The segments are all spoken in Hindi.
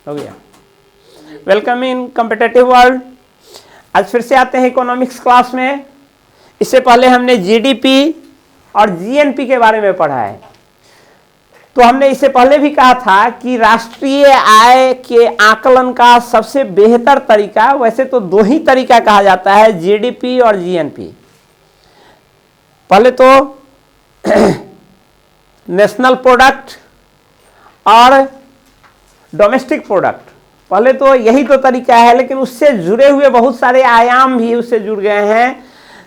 हो गया। Welcome in competitive world. आज फिर से आते हैं इकोनॉमिक्स क्लास में। इससे पहले हमने जीडीपी और जीएनपी के बारे में पढ़ा है। तो हमने इससे पहले भी कहा था कि राष्ट्रीय आय के आकलन का सबसे बेहतर तरीका, वैसे तो दो ही तरीका कहा जाता है, जीडीपी और जीएनपी। पहले तो नेशनल प्रोडक्ट और डोमेस्टिक प्रोडक्ट, पहले तो यही तो तरीका है, लेकिन उससे जुड़े हुए बहुत सारे आयाम भी उससे जुड़ गए हैं,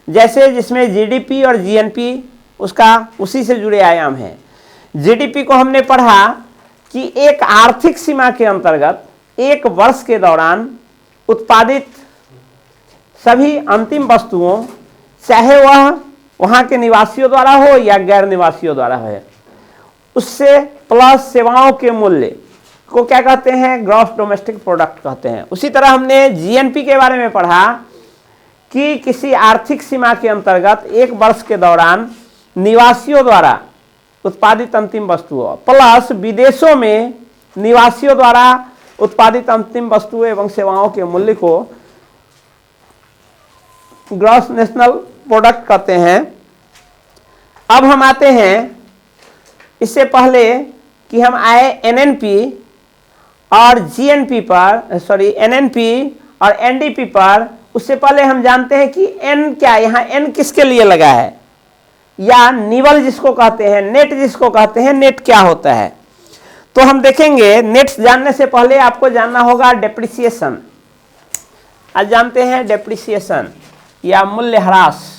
जैसे जिसमें जीडीपी और जीएनपी उसका उसी से जुड़े आयाम हैं। जीडीपी को हमने पढ़ा कि एक आर्थिक सीमा के अंतर्गत एक वर्ष के दौरान उत्पादित सभी अंतिम वस्तुओं, चाहे वह वहाँ के निवासियों द्वारा हो या गैर निवासियों द्वारा हो, उससे प्लस सेवाओं के मूल्य को क्या कहते हैं, ग्रॉस डोमेस्टिक प्रोडक्ट कहते हैं। उसी तरह हमने जीएनपी के बारे में पढ़ा कि किसी आर्थिक सीमा के अंतर्गत एक वर्ष के दौरान निवासियों द्वारा उत्पादित अंतिम वस्तुओं प्लस विदेशों में निवासियों द्वारा उत्पादित अंतिम वस्तुओं एवं सेवाओं के मूल्य को ग्रॉस नेशनल प्रोडक्ट कहते हैं। अब हम आते हैं, इससे पहले कि हम आए एनएनपी और जीएनपी पर, सॉरी एनएनपी और एनडीपी पर, उससे पहले हम जानते हैं कि एन क्या, यहाँ एन किसके लिए लगा है, या निवल जिसको कहते हैं, नेट जिसको कहते हैं, नेट क्या होता है। तो हम देखेंगे, नेट जानने से पहले आपको जानना होगा डेप्रिसिएशन। आज जानते हैं डेप्रिसिएशन या मूल्यह्रास।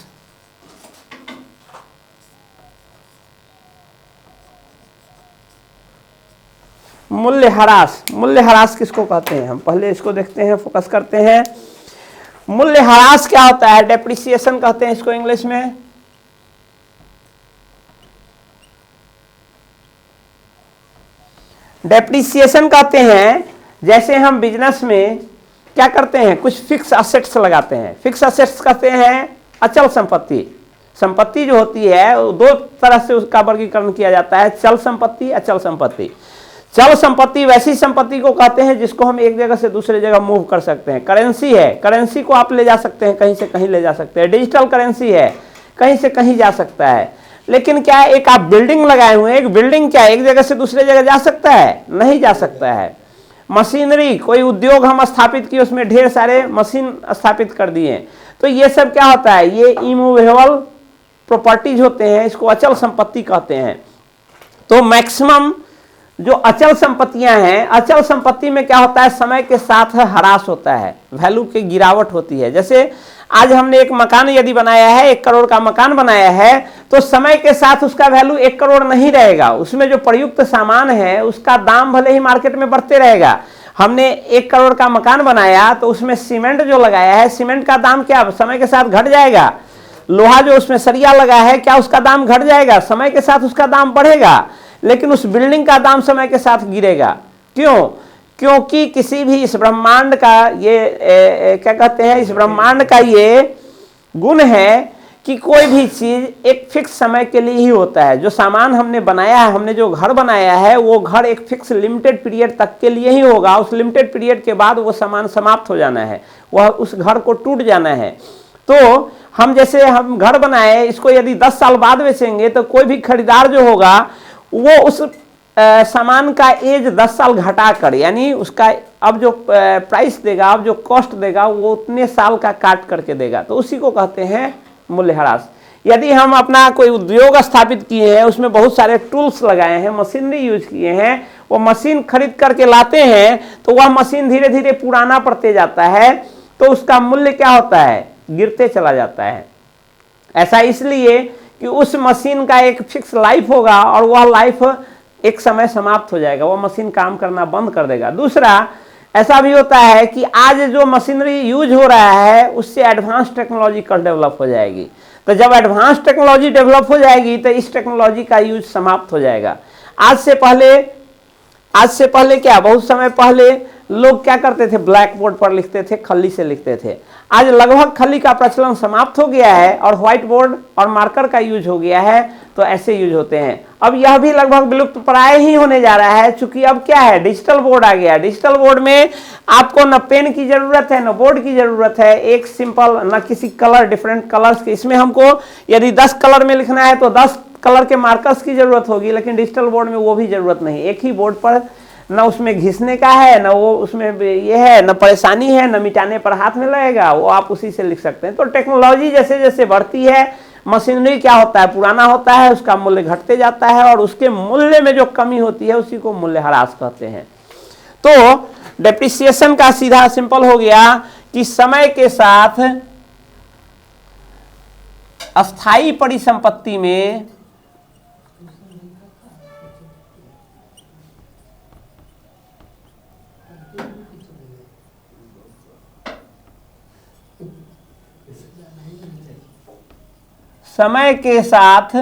मूल्यह्रास, मूल्यह्रास किसको कहते हैं, हम पहले इसको देखते हैं, फोकस करते हैं। मूल्यह्रास क्या होता है, डेप्रिसिएशन कहते हैं इसको इंग्लिश में। डेप्रिसिएशन कहते हैं, जैसे हम बिजनेस में क्या करते हैं, कुछ फिक्स असेट्स लगाते हैं। फिक्स असेट्स कहते हैं अचल संपत्ति। संपत्ति जो होती है वो दो तरह से उसका वर्गीकरण किया जाता है, चल संपत्ति, अचल संपत्ति। चल संपत्ति वैसी संपत्ति को कहते हैं जिसको हम एक जगह से दूसरे जगह मूव कर सकते हैं। करेंसी है, करेंसी को आप ले जा सकते हैं, कहीं से कहीं ले जा सकते हैं। डिजिटल करेंसी है, कहीं से कहीं जा सकता है। लेकिन क्या एक आप बिल्डिंग लगाए हुए हैं, एक बिल्डिंग क्या एक जगह से दूसरे जगह जा सकता है, नहीं जा सकता है। मशीनरी, कोई उद्योग हम स्थापित किए, उसमें ढेर सारे मशीन स्थापित कर दिए, तो ये सब क्या होता है, ये इमूवेबल प्रॉपर्टीज होते हैं, इसको अचल संपत्ति कहते हैं। तो मैक्सिमम जो अचल संपत्तियां हैं, अचल संपत्ति में क्या होता है, समय के साथ ह्रास होता है, वैल्यू की गिरावट होती है। जैसे आज हमने एक मकान यदि बनाया है, 1 करोड़ का मकान बनाया है, तो समय के साथ उसका वैल्यू 1 करोड़ नहीं रहेगा। उसमें जो प्रयुक्त सामान है उसका दाम भले ही मार्केट में बढ़ते रहेगा। हमने 1 करोड़ का मकान बनाया तो उसमें सीमेंट जो लगाया है, सीमेंट का दाम क्या समय के साथ घट जाएगा। लोहा जो उसमें सरिया लगा है, क्या उसका दाम घट जाएगा, समय के साथ उसका दाम बढ़ेगा। लेकिन उस बिल्डिंग का दाम समय के साथ गिरेगा। क्यों? क्योंकि किसी भी इस ब्रह्मांड का ये क्या कहते हैं, इस ब्रह्मांड का ये गुण है कि कोई भी चीज एक फिक्स समय के लिए ही होता है। जो सामान हमने बनाया है, हमने जो घर बनाया है, वो घर एक फिक्स लिमिटेड पीरियड तक के लिए ही होगा। उस लिमिटेड पीरियड के बाद वो सामान समाप्त हो जाना है, वह उस घर को टूट जाना है। तो हम जैसे हम घर बनाए, इसको यदि 10 साल बाद बेचेंगे तो कोई भी खरीदार जो होगा वो उस सामान का एज 10 साल घटा कर, यानी उसका अब जो प्राइस देगा, अब जो कॉस्ट देगा, वो उतने साल का काट करके देगा। तो उसी को कहते हैं मूल्यह्रास। यदि हम अपना कोई उद्योग स्थापित किए हैं, उसमें बहुत सारे टूल्स लगाए हैं, मशीनरी यूज किए हैं, वो मशीन खरीद करके लाते हैं, तो वह मशीन धीरे धीरे पुराना पड़ते जाता है, तो उसका मूल्य क्या होता है, गिरते चला जाता है। ऐसा इसलिए कि उस मशीन का एक फिक्स लाइफ होगा और वह लाइफ एक समय समाप्त हो जाएगा, वह मशीन काम करना बंद कर देगा। दूसरा, ऐसा भी होता है कि आज जो मशीनरी यूज हो रहा है उससे एडवांस टेक्नोलॉजी कल डेवलप हो जाएगी। तो जब एडवांस टेक्नोलॉजी डेवलप हो जाएगी तो इस टेक्नोलॉजी का यूज समाप्त हो जाएगा। आज से पहले क्या, बहुत समय पहले लोग क्या करते थे, ब्लैक बोर्ड पर लिखते थे, खल्ली से लिखते थे। आज लगभग खल्ली का प्रचलन समाप्त हो गया है और व्हाइट बोर्ड और मार्कर का यूज हो गया है, तो ऐसे यूज होते हैं। अब यह भी लगभग विलुप्त प्राय ही होने जा रहा है, चूंकि अब क्या है, डिजिटल बोर्ड आ गया है। डिजिटल बोर्ड में आपको न पेन की जरूरत है, न बोर्ड की जरूरत है, एक सिंपल, न किसी कलर, डिफरेंट कलर्स की। इसमें हमको यदि 10 कलर में लिखना है तो 10 कलर के मार्कर्स की जरूरत होगी, लेकिन डिजिटल बोर्ड में वो भी जरूरत नहीं। एक ही बोर्ड पर न उसमें घिसने का है, न वो उसमें ये है, न परेशानी है, न मिटाने पर हाथ में लगेगा, वो आप उसी से लिख सकते हैं। तो टेक्नोलॉजी जैसे जैसे बढ़ती है, मशीनरी क्या होता है, पुराना होता है, उसका मूल्य घटते जाता है, और उसके मूल्य में जो कमी होती है उसी को मूल्यह्रास कहते हैं। तो डेप्रिसिएशन का सीधा सिंपल हो गया कि समय के साथ अस्थाई परिसंपत्ति में समय के साथ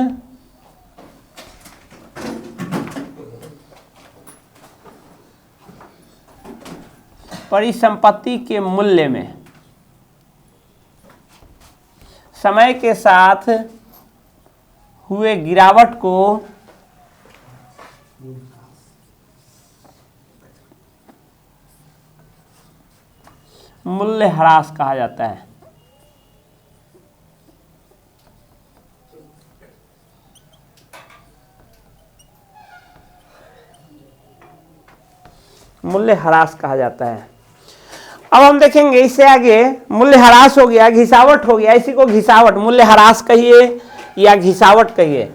परिसंपत्ति के मूल्य में, समय के साथ हुए गिरावट को मूल्यह्रास कहा जाता है। मूल्यह्रास कहा जाता है। अब हम देखेंगे इससे आगे, मूल्यह्रास हो गया, घिसावट हो गया, इसी को घिसावट, मूल्यह्रास कहिए या घिसावट कहिए,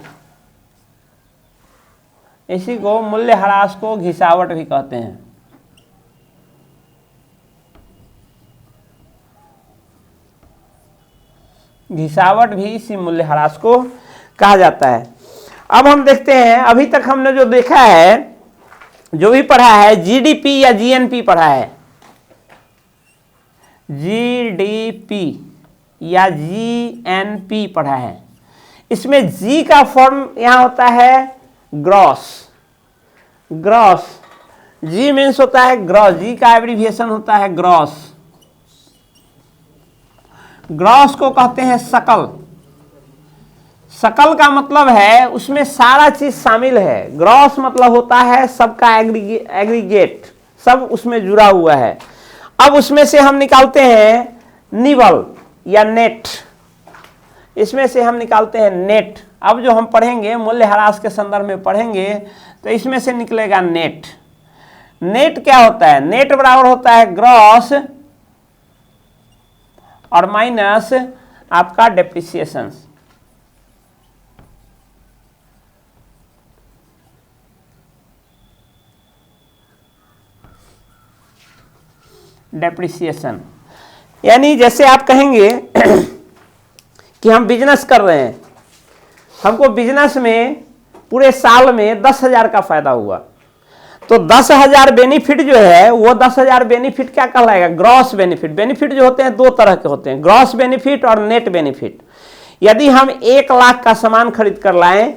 इसी को मूल्यह्रास को घिसावट भी कहते हैं। घिसावट भी इसी मूल्यह्रास को कहा जाता है। अब हम देखते हैं, अभी तक हमने जो देखा है, जो भी पढ़ा है, जीडीपी या जीएनपी पढ़ा है, जीडीपी या जीएनपी पढ़ा है। इसमें जी का फॉर्म यहां होता है ग्रॉस। ग्रॉस, जी मीन्स होता है ग्रॉस, जी का एब्रीविएशन होता है ग्रॉस। ग्रॉस को कहते हैं सकल। सकल का मतलब है उसमें सारा चीज शामिल है। ग्रॉस मतलब होता है सबका एग्रीगेट, सब उसमें जुड़ा हुआ है। अब उसमें से हम निकालते हैं निवल या नेट, इसमें से हम निकालते हैं नेट। अब जो हम पढ़ेंगे मूल्यह्रास के संदर्भ में पढ़ेंगे तो इसमें से निकलेगा नेट। नेट क्या होता है, नेट बराबर होता है ग्रॉस और माइनस आपका डेप्रिसिएशन। डेप्रिसिएशन यानी जैसे आप कहेंगे कि हम बिजनेस कर रहे हैं, हमको बिजनेस में पूरे साल में 10,000 का फायदा हुआ, तो 10,000 बेनिफिट जो है वो 10,000 बेनिफिट क्या कहलाएगा, ग्रॉस बेनिफिट। बेनिफिट जो होते हैं दो तरह के होते हैं, ग्रॉस बेनिफिट और नेट बेनिफिट। यदि हम 1 लाख का सामान खरीद कर लाएं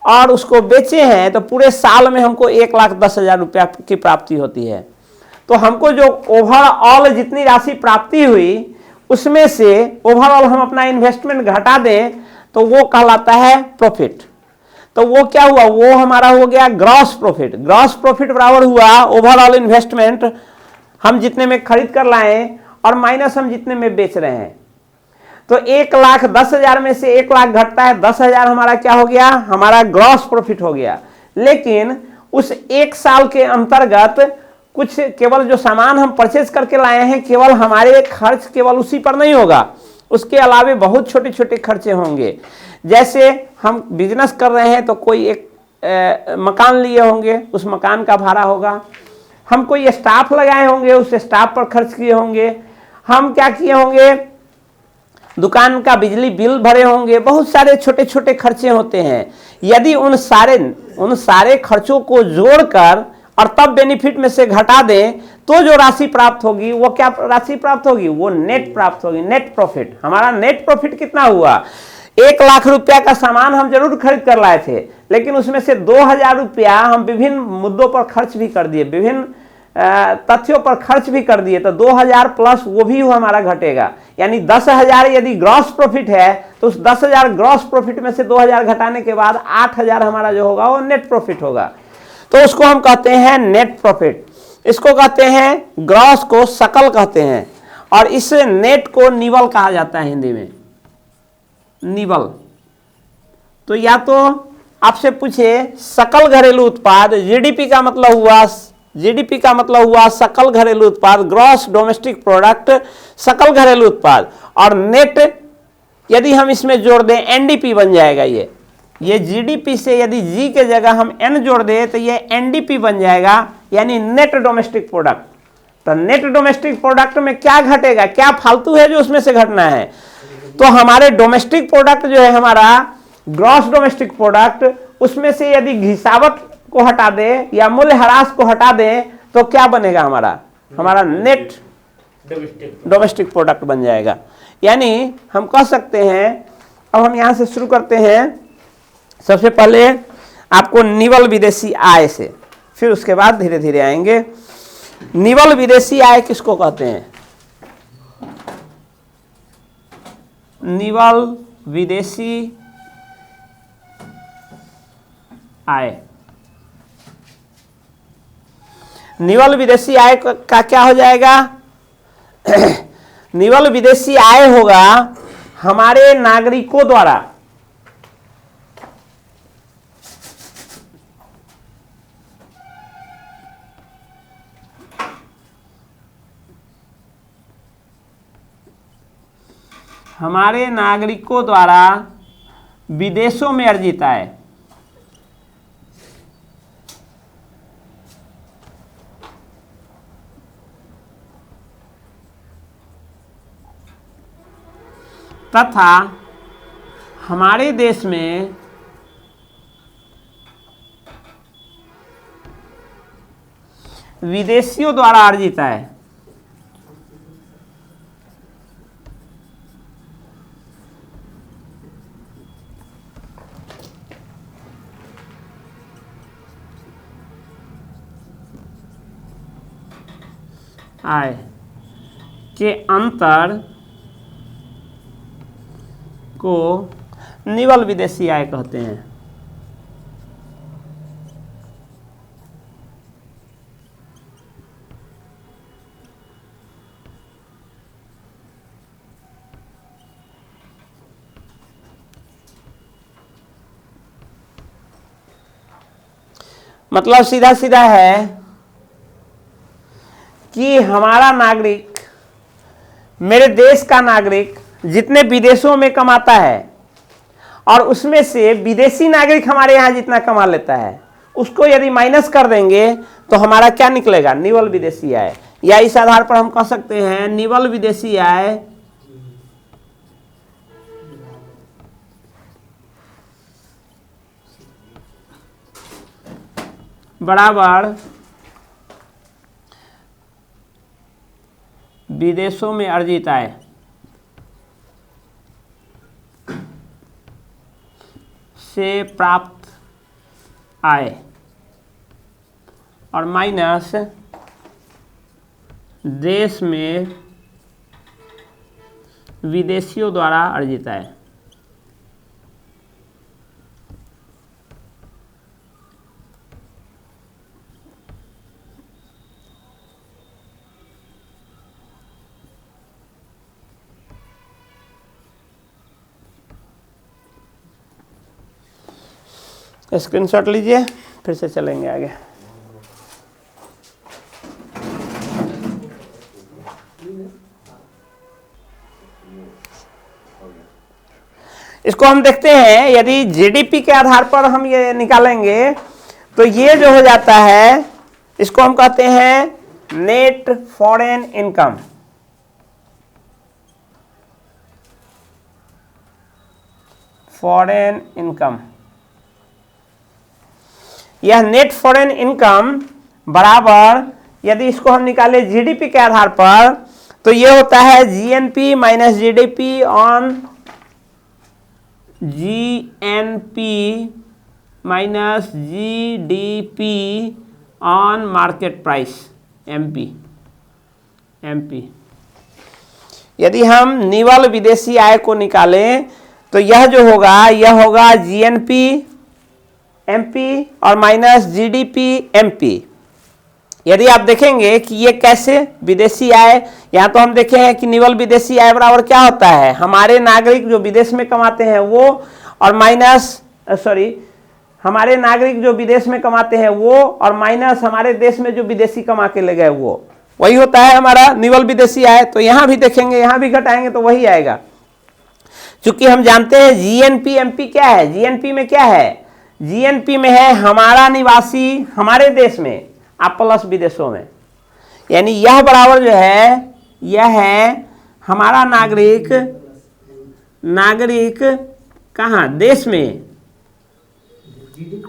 और उसको बेचे हैं तो पूरे साल में हमको 1,10,000 रुपया की प्राप्ति होती है। तो हमको जो ओवरऑल जितनी राशि प्राप्ति हुई उसमें से ओवरऑल हम अपना इन्वेस्टमेंट घटा दें तो वो कहलाता है प्रॉफिट। तो वो क्या हुआ, वो हमारा हो गया ग्रॉस प्रॉफिट। ग्रॉस प्रॉफिट बराबर हुआ ओवरऑल इन्वेस्टमेंट हम जितने में खरीद कर लाए और माइनस हम जितने में बेच रहे हैं। तो 1,10,000 में से 1 लाख घटता है, 10,000 हमारा क्या हो गया, हमारा ग्रॉस प्रॉफिट हो गया। लेकिन उस 1 साल के अंतर्गत कुछ केवल जो सामान हम परचेज करके लाए हैं, केवल हमारे खर्च केवल उसी पर नहीं होगा, उसके अलावे बहुत छोटे छोटे खर्चे होंगे। जैसे हम बिजनेस कर रहे हैं तो कोई एक मकान लिए होंगे, उस मकान का भाड़ा होगा। हम कोई स्टाफ लगाए होंगे, उस स्टाफ पर खर्च किए होंगे। हम क्या किए होंगे, दुकान का बिजली बिल भरे होंगे। बहुत सारे छोटे छोटे खर्चे होते हैं। यदि उन सारे खर्चों को जोड़कर और तब बेनिफिट में से घटा दें तो जो राशि प्राप्त होगी वो क्या राशि प्राप्त होगी, वो नेट प्राप्त होगी, नेट प्रॉफिट। हमारा नेट प्रॉफिट कितना हुआ, 1 लाख रुपया का सामान हम जरूर खरीद कर लाए थे, लेकिन उसमें से 2,000 रुपया हम विभिन्न मुद्दों पर खर्च भी कर दिए, विभिन्न तथ्यों पर खर्च भी कर दिए तो 2000 प्लस वो भी हमारा घटेगा, यानी 10,000 यदि ग्रॉस प्रॉफिट है तो उस 10,000 ग्रॉस प्रॉफिट में से 2000 घटाने के बाद 8,000 हमारा जो होगा वो नेट प्रॉफिट होगा। तो उसको हम कहते हैं नेट प्रॉफिट। इसको कहते हैं, ग्रॉस को सकल कहते हैं, और इस नेट को निवल कहा जाता है हिंदी में, निवल। तो या तो आपसे पूछे सकल घरेलू उत्पाद, जीडीपी का मतलब हुआ, जीडीपी का मतलब हुआ सकल घरेलू उत्पाद, ग्रॉस डोमेस्टिक प्रोडक्ट, सकल घरेलू उत्पाद, और नेट यदि हम इसमें जोड़ दें एनडीपी बन जाएगा। ये जीडीपी से यदि जी के जगह हम एन जोड़ दें तो ये एनडीपी बन जाएगा, यानी नेट डोमेस्टिक प्रोडक्ट। तो नेट डोमेस्टिक प्रोडक्ट में क्या घटेगा, क्या फालतू है जो उसमें से घटना है? तो हमारे डोमेस्टिक प्रोडक्ट जो है हमारा ग्रॉस डोमेस्टिक प्रोडक्ट, उसमें से यदि घिसावट को हटा दे या मूल्य ह्रास को हटा दे तो क्या बनेगा हमारा नेट डोमेस्टिक प्रोडक्ट बन जाएगा। यानी हम कह सकते हैं, अब हम यहां से शुरू करते हैं। सबसे पहले आपको निवल विदेशी आय से, फिर उसके बाद धीरे धीरे आएंगे। निवल विदेशी आय किसको कहते हैं? निवल विदेशी आय, निवल विदेशी आय का क्या हो जाएगा? निवल विदेशी आय होगा हमारे नागरिकों द्वारा विदेशों में अर्जित आय, तथा हमारे देश में विदेशियों द्वारा अर्जित आय। आय के अंतर को निवल विदेशी आय कहते हैं। मतलब सीधा सीधा है कि हमारा नागरिक, मेरे देश का नागरिक जितने विदेशों में कमाता है और उसमें से विदेशी नागरिक हमारे यहाँ जितना कमा लेता है, उसको यदि माइनस कर देंगे तो हमारा क्या निकलेगा? निवल विदेशी आय। या इस आधार पर हम कह सकते हैं निवल विदेशी आय बराबर विदेशों में अर्जित आय से प्राप्त आय और माइनस देश में विदेशियों द्वारा अर्जित आय। स्क्रीनशॉट लीजिए, फिर से चलेंगे आगे। इसको हम देखते हैं, यदि जीडीपी के आधार पर हम ये निकालेंगे तो ये जो हो जाता है, इसको हम कहते हैं net foreign income. Foreign income, यह नेट फॉरेन इनकम बराबर, यदि इसको हम निकाले जीडीपी के आधार पर तो ये होता है GNP minus GDP on GNP minus GDP on market price. MP. यदि हम निवल विदेशी आय को निकालें तो यह जो होगा यह होगा जीएनपी एमपी और माइनस जीडीपी एमपी। यदि आप देखेंगे कि ये कैसे विदेशी आय, यहाँ तो हम देखे हैं कि निवल विदेशी आय बराबर क्या होता है, हमारे नागरिक जो विदेश में कमाते हैं वो और माइनस हमारे नागरिक जो विदेश में कमाते हैं वो और माइनस हमारे देश में जो विदेशी कमा के ले गए वो, वही होता है हमारा निवल विदेशी आय। तो यहाँ भी देखेंगे, यहाँ भी घटाएंगे तो वही आएगा। चूंकि हम जानते हैं जीएनपी एमपी क्या है, जीएनपी में क्या है, जीएनपी में है हमारा निवासी हमारे देश में आप प्लस विदेशों में, यानी यह बराबर जो है यह है हमारा नागरिक कहाँ, देश में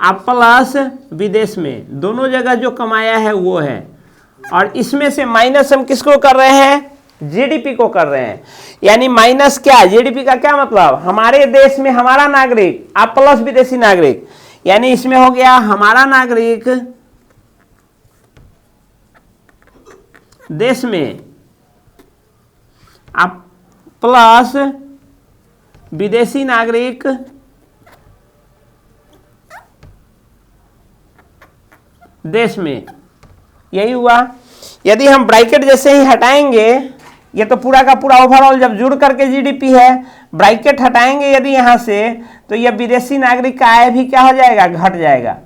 आप प्लस विदेश में, दोनों जगह जो कमाया है वो है। और इसमें से माइनस हम किसको कर रहे हैं, जीडीपी को कर रहे हैं। यानी माइनस क्या, जीडीपी का क्या मतलब, हमारे देश में हमारा नागरिक आप प्लस विदेशी नागरिक, यानी इसमें हो गया हमारा नागरिक देश में आप प्लस विदेशी नागरिक देश में, यही हुआ। यदि हम ब्रैकेट जैसे ही हटाएंगे, ये तो पूरा का पूरा ओवरऑल जब जुड़ करके जीडीपी है, ब्रैकेट हटाएंगे यदि यहाँ से तो ये विदेशी नागरिक का आय भी क्या हो जाएगा, घट जाएगा,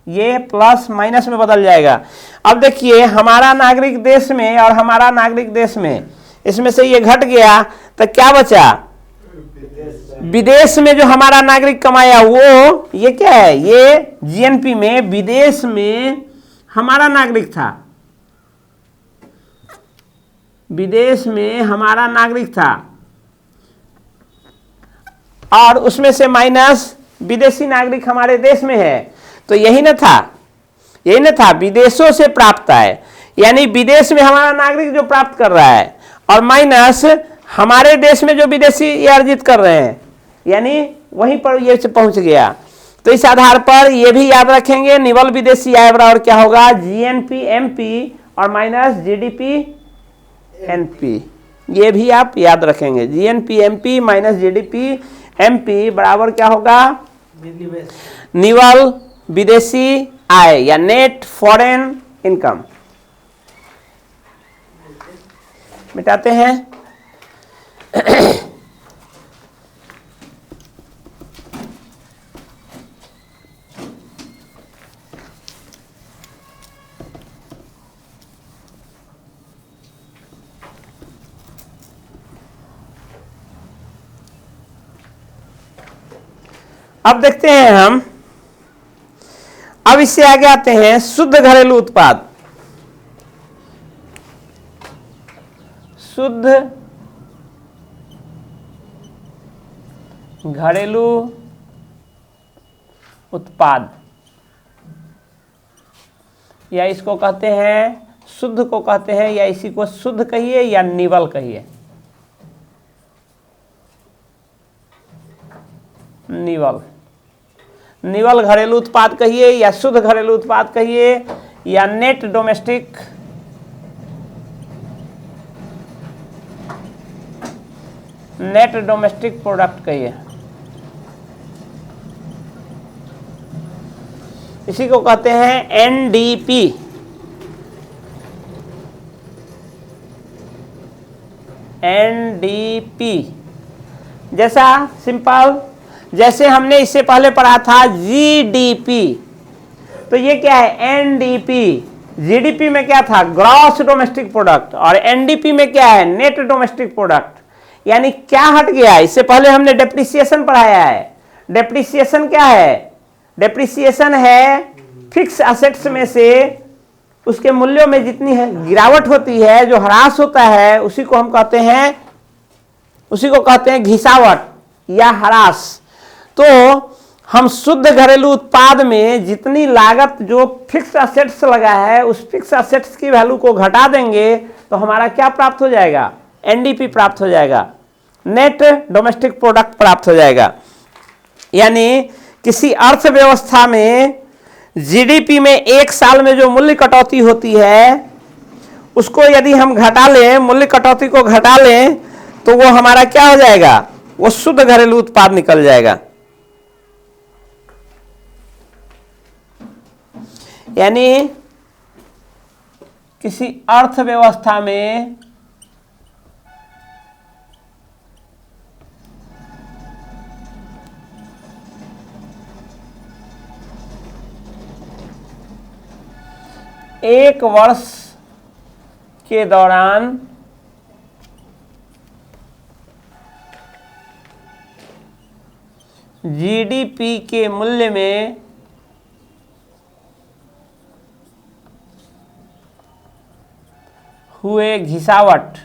ये प्लस माइनस में बदल जाएगा। अब देखिए हमारा नागरिक देश में और हमारा नागरिक देश में, इसमें से ये घट गया तो क्या बचा, विदेश में जो हमारा नागरिक कमाया वो, ये क्या है, ये जीएनपी में विदेश में हमारा नागरिक था, विदेश में हमारा नागरिक था और उसमें से माइनस विदेशी नागरिक हमारे देश में है। तो यही न था विदेशों से प्राप्त आय, यानी विदेश में हमारा नागरिक जो प्राप्त कर रहा है और माइनस हमारे देश में जो विदेशी ये अर्जित कर रहे हैं, यानी वहीं पर ये पहुंच गया। तो इस आधार पर ये भी याद रखेंगे निवल विदेशी आय बराबर क्या होगा, जीएनपी एमपी और माइनस जीडीपी एनपी, ये भी आप याद रखेंगे। GNP MP minus GDP MP बराबर क्या होगा, निवल विदेशी आय या नेट फॉरेन इनकम। मिटाते हैं। अब देखते हैं हम, अब इससे आगे आते हैं शुद्ध घरेलू उत्पाद। शुद्ध घरेलू उत्पाद, या इसको कहते हैं शुद्ध को कहते हैं, या इसी को शुद्ध कहिए या निवल कहिए, निवल घरेलू उत्पाद कहिए या शुद्ध घरेलू उत्पाद कहिए या नेट डोमेस्टिक प्रोडक्ट कहिए। इसी को कहते हैं एनडीपी। जैसा सिंपल, जैसे हमने इससे पहले पढ़ा था जीडीपी, तो ये क्या है एनडीपी। जीडीपी में क्या था, ग्रॉस डोमेस्टिक प्रोडक्ट, और एनडीपी में क्या है, नेट डोमेस्टिक प्रोडक्ट। यानी क्या हट गया, इससे पहले हमने डेप्रिसिएशन पढ़ाया है। डेप्रिसिएशन क्या है, डेप्रिसिएशन है फिक्स एसेट्स में से उसके मूल्यों में जितनी है गिरावट होती है, जो ह्रास होता है, उसी को कहते हैं घिसावट या ह्रास। तो हम शुद्ध घरेलू उत्पाद में जितनी लागत जो फिक्स एसेट्स लगा है, उस फिक्स एसेट्स की वैल्यू को घटा देंगे तो हमारा क्या प्राप्त हो जाएगा, एनडीपी प्राप्त हो जाएगा, नेट डोमेस्टिक प्रोडक्ट प्राप्त हो जाएगा। यानी किसी अर्थव्यवस्था में जीडीपी में एक साल में जो मूल्य कटौती होती है उसको यदि हम घटा लें, मूल्य कटौती को घटा लें, तो वो हमारा क्या हो जाएगा, वो शुद्ध घरेलू उत्पाद निकल जाएगा। यानी किसी अर्थव्यवस्था में एक वर्ष के दौरान जीडीपी के मूल्य में हुए घिसावट,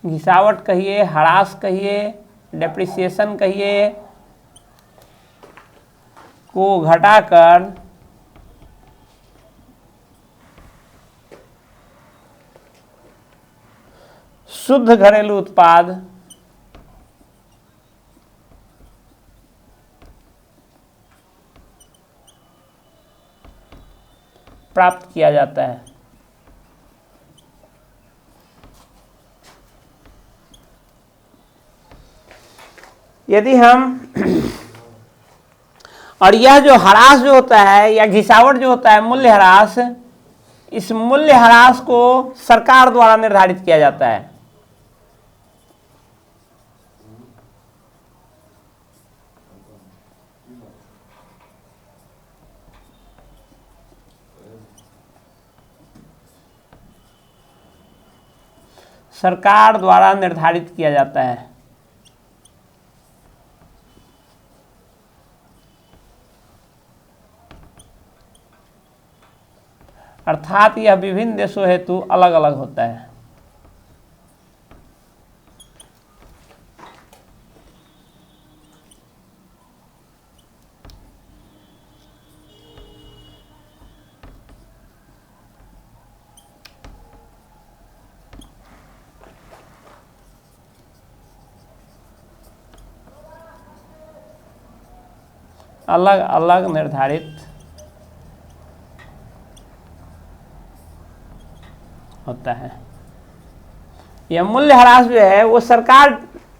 घिसावट कहिए, ह्रास कहिए, डेप्रिसिएशन कहिए, को घटाकर शुद्ध घरेलू उत्पाद प्राप्त किया जाता है। यदि हम और यह जो ह्रास जो होता है या घिसावट जो होता है, मूल्य ह्रास, इस मूल्य ह्रास को सरकार द्वारा निर्धारित किया जाता है। सरकार द्वारा निर्धारित किया जाता है। अर्थात यह विभिन्न देशों हेतु अलग अलग होता है। अलग अलग निर्धारित होता है। यह मूल्य ह्रास जो है वो सरकार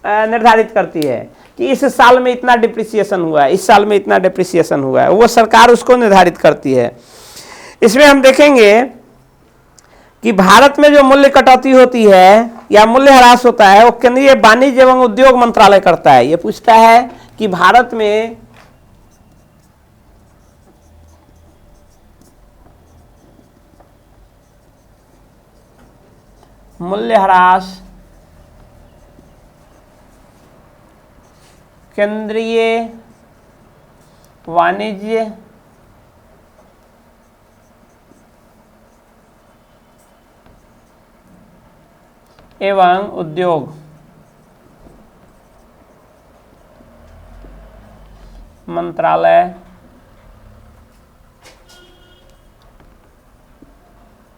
निर्धारित करती है कि इस साल में इतना डिप्रिसिएशन हुआ है, इस साल में इतना डिप्रिसिएशन हुआ है, वो सरकार उसको निर्धारित करती है। इसमें हम देखेंगे कि भारत में जो मूल्य कटौती होती है या मूल्य ह्रास होता है वो केंद्रीय वाणिज्य एवं उद्योग मंत्रालय करता है। ये पूछता है कि भारत में मूल्य ह्रास केंद्रीय वाणिज्य एवं उद्योग मंत्रालय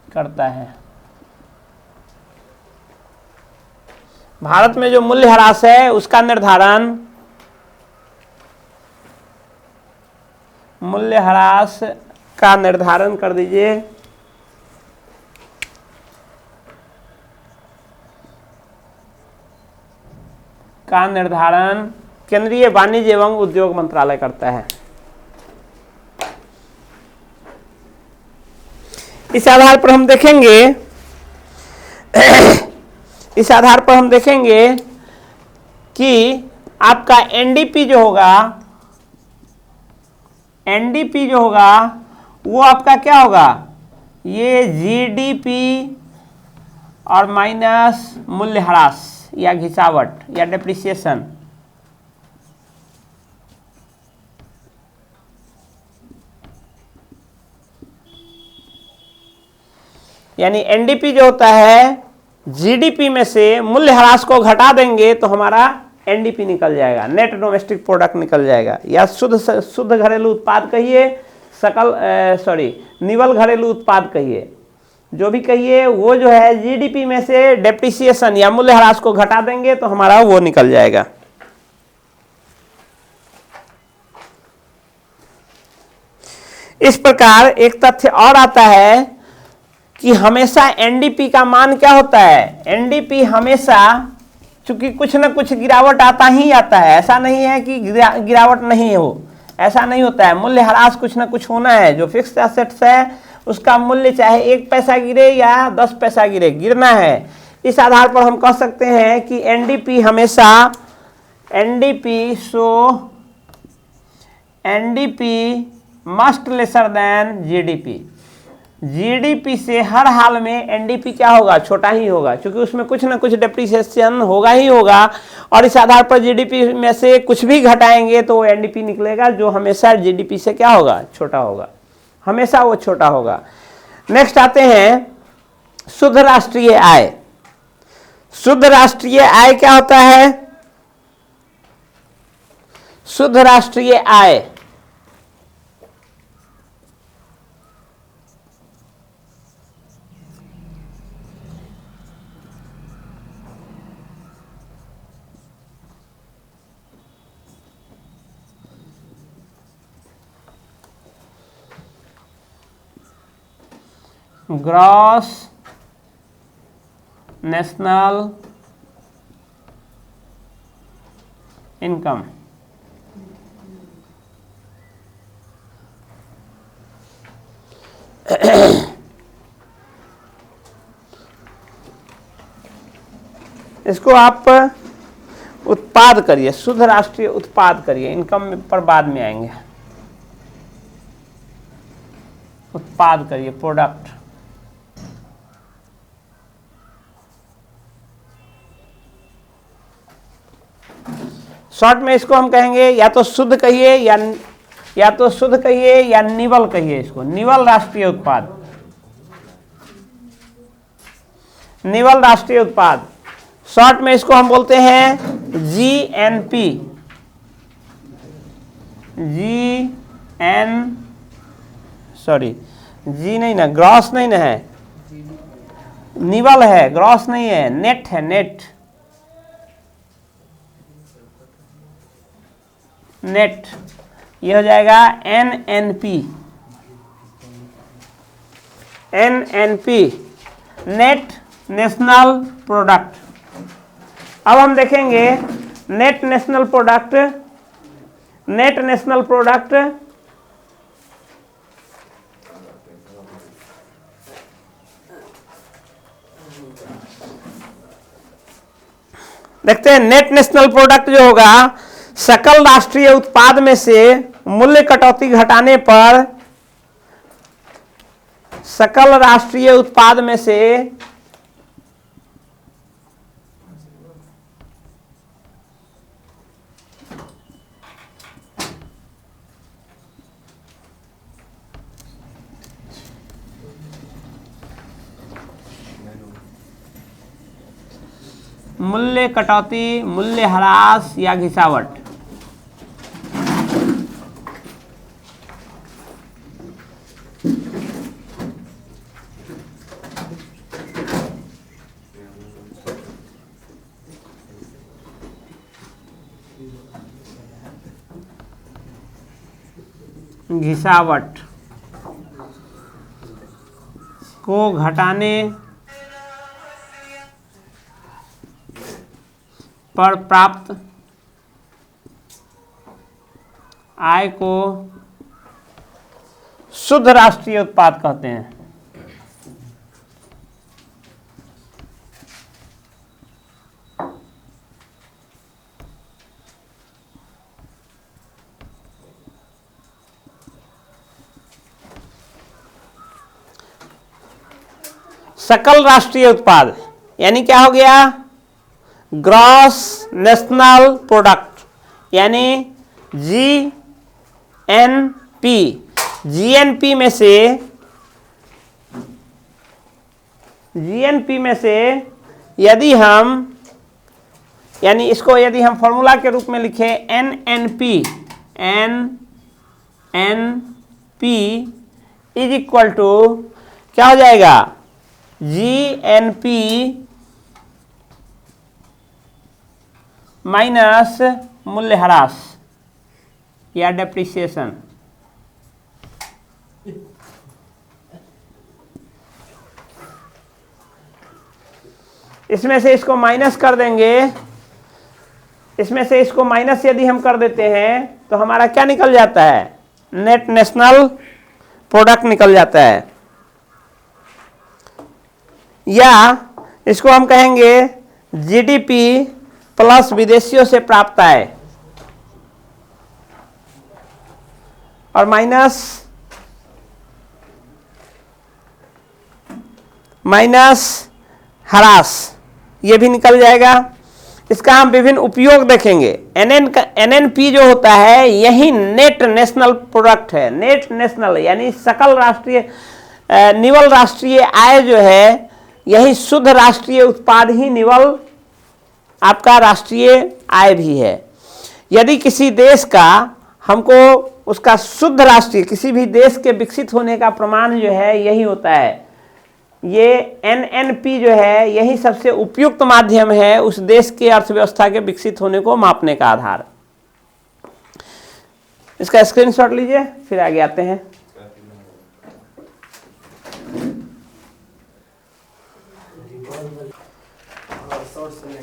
करता है। भारत में जो मूल्य ह्रास है उसका निर्धारण मूल्य ह्रास का निर्धारण कर दीजिए का निर्धारण केंद्रीय वाणिज्य एवं उद्योग मंत्रालय करता है। इस आधार पर हम देखेंगे इस आधार पर हम देखेंगे कि आपका एनडीपी जो होगा वो आपका क्या होगा, ये जीडीपी और माइनस मूल्य ह्रास या घिसावट या डेप्रिसिएशन, यानी एनडीपी जो होता है जीडीपी में से मूल्य ह्रास को घटा देंगे तो हमारा एनडीपी निकल जाएगा, नेट डोमेस्टिक प्रोडक्ट निकल जाएगा, या शुद्ध घरेलू उत्पाद कहिए, निवल घरेलू उत्पाद कहिए, जो भी कहिए, वो जो है जीडीपी में से डेप्रिसिएशन या मूल्य ह्रास को घटा देंगे तो हमारा वो निकल जाएगा। इस प्रकार एक तथ्य और आता है कि हमेशा एनडीपी का मान क्या होता है, एनडीपी हमेशा, चूंकि कुछ ना कुछ गिरावट आता ही आता है, ऐसा नहीं है कि गिरावट नहीं हो, ऐसा नहीं होता है। मूल्य ह्रास कुछ ना कुछ होना है। जो फिक्स्ड एसेट्स है उसका मूल्य चाहे 1 पैसा गिरे या 10 पैसा गिरे, गिरना है। इस आधार पर हम कह सकते हैं कि एनडीपी हमेशा, NDP must lesser than GDP. GDP से हर हाल में एनडीपी क्या होगा, छोटा ही होगा, क्योंकि उसमें कुछ ना कुछ डेप्रिसिएशन होगा ही होगा। और इस आधार पर जीडीपी में से कुछ भी घटाएंगे तो एनडीपी निकलेगा, जो हमेशा जीडीपी से क्या होगा, छोटा होगा, हमेशा वो छोटा होगा। नेक्स्ट आते हैं शुद्ध राष्ट्रीय आय। शुद्ध राष्ट्रीय आय क्या होता है, शुद्ध राष्ट्रीय आय ग्रॉस नेशनल इनकम। इसको आप उत्पाद करिए, शुद्ध राष्ट्रीय उत्पाद करिए, इनकम पर बाद में आएंगे। उत्पाद करिए, प्रोडक्ट। शॉर्ट में इसको हम कहेंगे या तो शुद्ध कहिए या तो शुद्ध कहिए या निवल कहिए, इसको निवल राष्ट्रीय उत्पाद, निवल राष्ट्रीय उत्पाद। शॉर्ट में इसको हम बोलते हैं जीएनपी, जी नहीं ना, ग्रॉस नहीं ना है, निवल है, ग्रॉस नहीं है, नेट है, नेट नेट, ये हो जाएगा NNP, NNP, net national product. अब हम देखेंगे net national product, net national product देखते हैं। नेट नेशनल प्रोडक्ट जो होगा, सकल राष्ट्रीय उत्पाद में से मूल्य कटौती घटाने पर, सकल राष्ट्रीय उत्पाद में से मूल्य कटौती, मूल्य ह्रास या घिसावट, घिसावट को घटाने पर प्राप्त आय को शुद्ध राष्ट्रीय उत्पाद कहते हैं। सकल राष्ट्रीय उत्पाद यानी क्या हो गया, ग्रॉस नेशनल प्रोडक्ट, यानी जीएनपी। जीएनपी में से यदि हम, यानी इसको यदि हम फॉर्मूला के रूप में लिखें, NNP, NNP is equal to क्या हो जाएगा, जीएनपी माइनस मूल्य ह्रास या डेप्रिसिएशन। इसमें से इसको माइनस कर देंगे, इसमें से इसको माइनस यदि हम कर देते हैं तो हमारा क्या निकल जाता है, नेट नेशनल प्रोडक्ट निकल जाता है। या इसको हम कहेंगे जीडीपी प्लस विदेशियों से प्राप्त आय और माइनस ह्रास, ये भी निकल जाएगा। इसका हम विभिन्न उपयोग देखेंगे। एनएनपी जो होता है यही नेट नेशनल प्रोडक्ट है। नेट नेशनल यानी सकल राष्ट्रीय निवल राष्ट्रीय आय जो है, यही शुद्ध राष्ट्रीय उत्पाद ही निवल आपका राष्ट्रीय आय भी है। यदि किसी देश का हमको उसका शुद्ध राष्ट्रीय, किसी भी देश के विकसित होने का प्रमाण जो है यही होता है। ये एनएनपी जो है यही सबसे उपयुक्त माध्यम है उस देश के अर्थव्यवस्था के विकसित होने को मापने का आधार। इसका स्क्रीनशॉट लीजिए, फिर आगे आते हैं।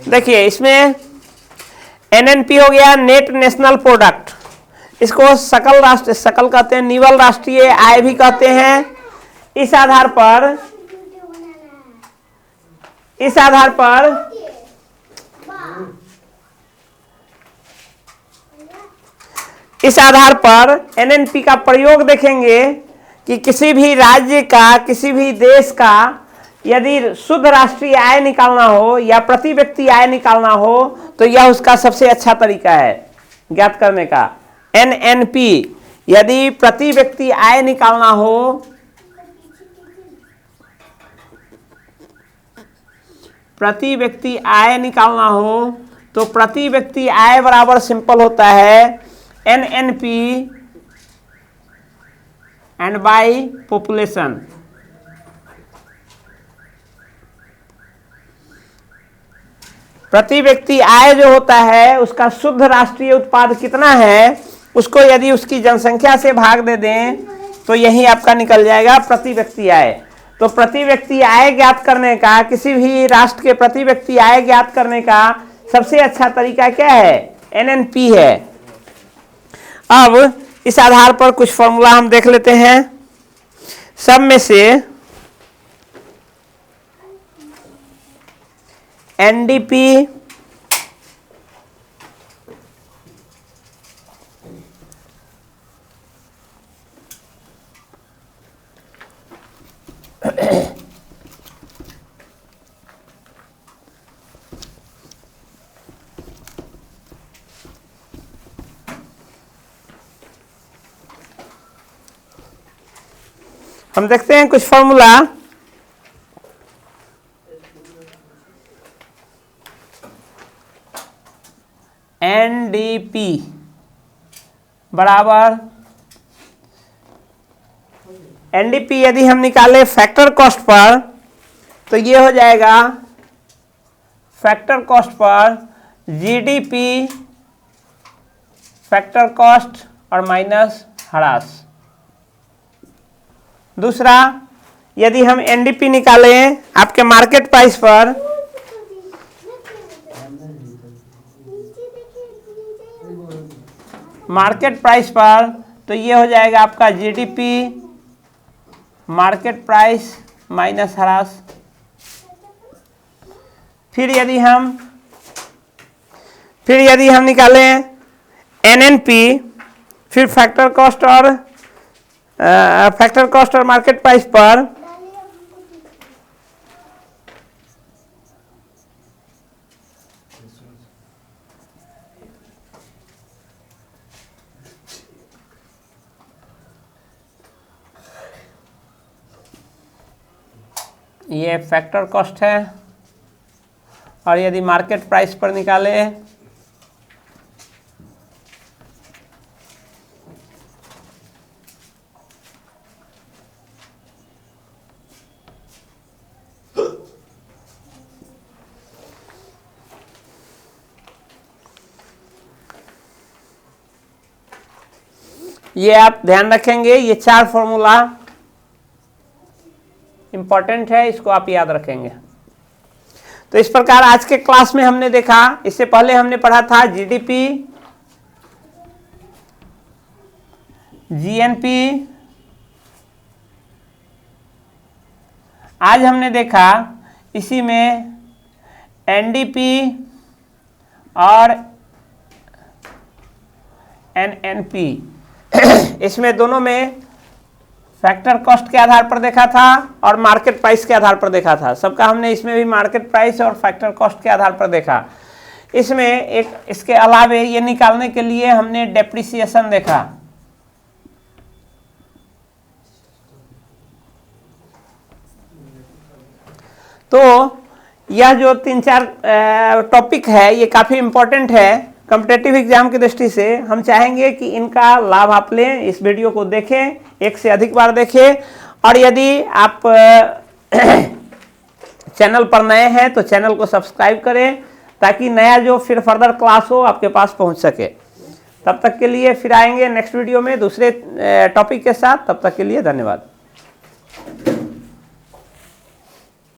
देखिए इसमें एनएनपी हो गया नेट नेशनल प्रोडक्ट, इसको सकल राष्ट्र, सकल कहते हैं, निवल राष्ट्रीय आय भी कहते हैं। इस आधार पर एनएनपी का प्रयोग देखेंगे कि किसी भी राज्य का, किसी भी देश का यदि शुद्ध राष्ट्रीय आय निकालना हो या प्रति व्यक्ति आय निकालना हो तो यह उसका सबसे अच्छा तरीका है ज्ञात करने का। एनएनपी यदि प्रति व्यक्ति आय निकालना हो, प्रति व्यक्ति आय निकालना हो तो प्रति व्यक्ति आय बराबर सिंपल होता है एनएनपी एंड बाय पॉपुलेशन। प्रति व्यक्ति आय जो होता है उसका शुद्ध राष्ट्रीय उत्पाद कितना है, उसको यदि उसकी जनसंख्या से भाग दे दें तो यही आपका निकल जाएगा प्रति व्यक्ति आय। तो प्रति व्यक्ति आय ज्ञात करने का, किसी भी राष्ट्र के प्रति व्यक्ति आय ज्ञात करने का सबसे अच्छा तरीका क्या है, एनएनपी है। अब इस आधार पर कुछ फॉर्मूला हम देख लेते हैं। सब में से एनडीपी हम देखते हैं कुछ फॉर्मूला। एनडीपी बराबर, एनडीपी यदि हम निकाले फैक्टर कॉस्ट पर तो ये हो जाएगा factor cost per GDP factor cost और माइनस ह्रास। दूसरा, यदि हम एनडीपी निकालें आपके मार्केट प्राइस पर तो ये हो जाएगा आपका जीडीपी मार्केट प्राइस माइनस ह्रास। फिर यदि हम निकालें एनएनपी, फिर फैक्टर कॉस्ट और मार्केट प्राइस पर ये फैक्टर कॉस्ट है, और यदि मार्केट प्राइस पर निकाले ये आप ध्यान रखेंगे। ये चार फॉर्मूला इंपॉर्टेंट है, इसको आप याद रखेंगे। तो इस प्रकार आज के क्लास में हमने देखा, इससे पहले हमने पढ़ा था जीडीपी, जीएनपी, आज हमने देखा इसी में एनडीपी और एनएनपी। इसमें दोनों में फैक्टर कॉस्ट के आधार पर देखा था और मार्केट प्राइस के आधार पर देखा था। सबका हमने इसमें भी मार्केट प्राइस और फैक्टर कॉस्ट के आधार पर देखा। इसमें एक इसके अलावे ये निकालने के लिए हमने डेप्रिसिएशन देखा। तो यह जो 3-4 टॉपिक है ये काफ़ी इम्पोर्टेंट है कॉम्पिटिटिव एग्जाम की दृष्टि से। हम चाहेंगे कि इनका लाभ आप लें, इस वीडियो को देखें, एक से अधिक बार देखें, और यदि आप चैनल पर नए हैं तो चैनल को सब्सक्राइब करें ताकि नया जो फिर फर्दर क्लास हो आपके पास पहुंच सके। तब तक के लिए फिर आएंगे नेक्स्ट वीडियो में दूसरे टॉपिक के साथ। तब तक के लिए धन्यवाद।